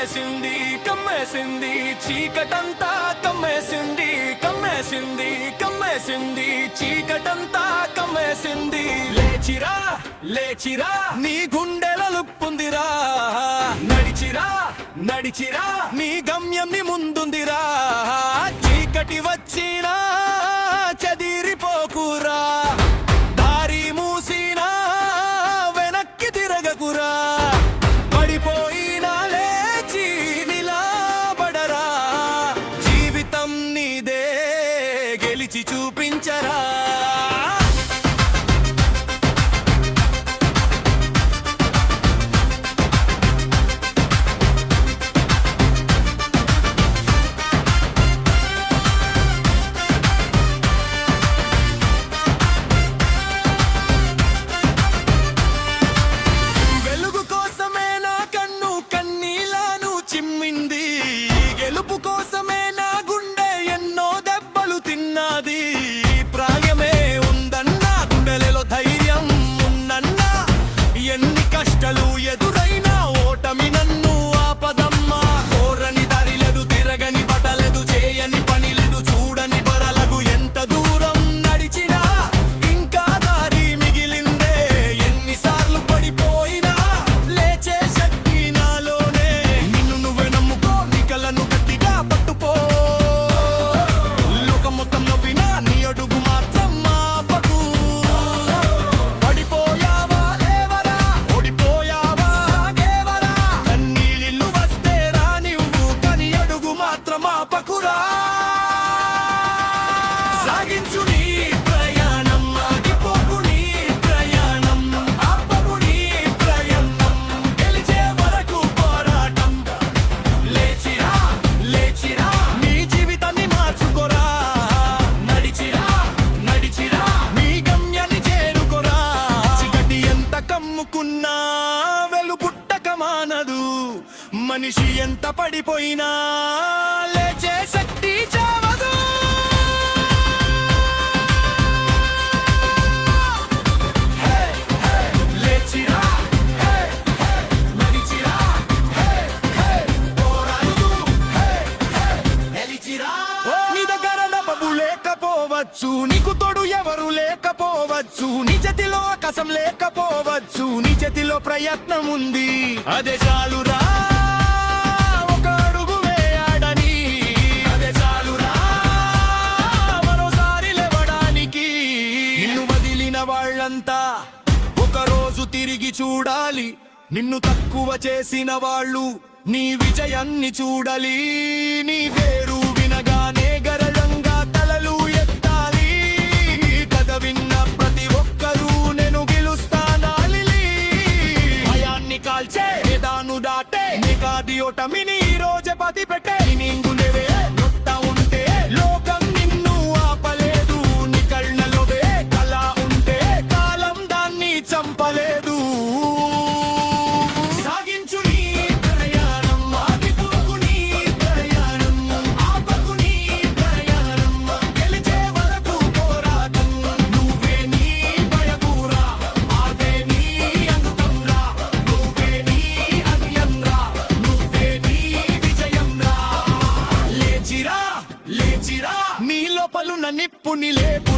కమ్మేసింది కమ్మేసింది చీకటంతా కమ్మేసింది కమ్మేసింది కమ్మేసింది చీకటంతా కమ్మేసింది లేచిరా లేచిరా నీ గుండెల లుప్పుందిరా నడిచిరా నడిచిరా నీ గమ్యం నీ ముందుందిరా చీకటి వచ్చినా చదిరిపోకురా దారి మూసినా వెనక్కి తిరగకురా పడిపోయినా లేచి నిలబడరా జీవితం నీదే గెలిచి చూపించరా గెలుపు కోసమే నా గుండె ఎన్నో దెబ్బలు తిన్నది ప్రాయమే ఉందన్నా గుండెలలో ధైర్యం ఉన్నన్నా ఎన్ని కష్టాలు ఎదురైనా ఓటమి నన్ను ఆపదమ్మా కోరని దారి లేదు తిరగని బట్టలేదు చేయని పని లేదు చూడని బరలకు ఎంత దూరం నడిచినా ఇంకా దారి మిగిలిందే ఎన్నిసార్లు పడిపోయినా లేచే శక్తి నాలోనే నిన్ను నువ్వే నమ్ముకో నికలను గట్టిగా పట్టుకో లోకం మొత్తం నవ్వినా నీ అడుగు మాత్రం ఆపకు పడిపోయావా లేవరా ఓడిపోయావా గేవరా కన్నీళ్ళు వస్తే రానివ్వు కని అడుగు మాత్రం ఆపకురా సాగించు నీ ప్రయాణం ఆగిపోకు నీ ప్రయాణం ఆపకు నీ ప్రయాణం గెలిచే వరకు పోరాటం లేచిరా లేచిరా నీ జీవితాన్ని మార్చుకోరా నడిచిరా నడిచిరా నీ గమ్యాన్ని చేరుకోరా చీకటి ఎంత కమ్ముకున్నా వెలుగుట్టక మానదు మనిషి ఎంత పడిపోయినా లేచే శక్తి చావదు లేచిరా నడిచిరా పోరాడు గెలిచిరా నీ దగ్గర డబ్బు లేకపోవచ్చు నీకు తోడు ఎవరు లేకపోవచ్చు నీ చేతిలో ఆకాశం లేకపోవచ్చు నీ చేతిలో ప్రయత్నం ఉంది అదే చాలురా ఒక అడుగు వేయడని అదే చాలురా మరోసారి లేవడానికి నిన్ను వదిలిన వాళ్ళంతా ఒక రోజు తిరిగి చూడాలి నిన్ను తక్కువ చేసిన వాళ్ళు నీ విజయాన్ని చూడాలి నీ పేరు వినగానే గర్వంగా తలలు ఎత్తాలి కథ విన్న ప్రతి ఒక్కరూ నేను గెలుస్తానాలి భయాన్ని కాల్చే వేదాను దాటే నీకాది ఓటమిని ఈ రోజే పది పెట్టే నీంగులేవే నొత్తా ఉంటే లోకం నిన్ను ఆపలేదు నీ కళ్ళలోవే కళ ఉంటే కాలం దాన్ని చంపలేదు సాగించు నీ ప్రయాణం ఆగిపోకు నీ ప్రయాణం ఆపకు నీ ప్రయాణం గెలిచే వరకు పోరాటం నువ్వే నీ భయకూరా ఆగే నీ అందుకంరా నువ్వే నీ అన్యంరా నువ్వే నీ విజయంరా లేచిరా లేచిరా నీ లోపలున్న నిప్పుని లేపు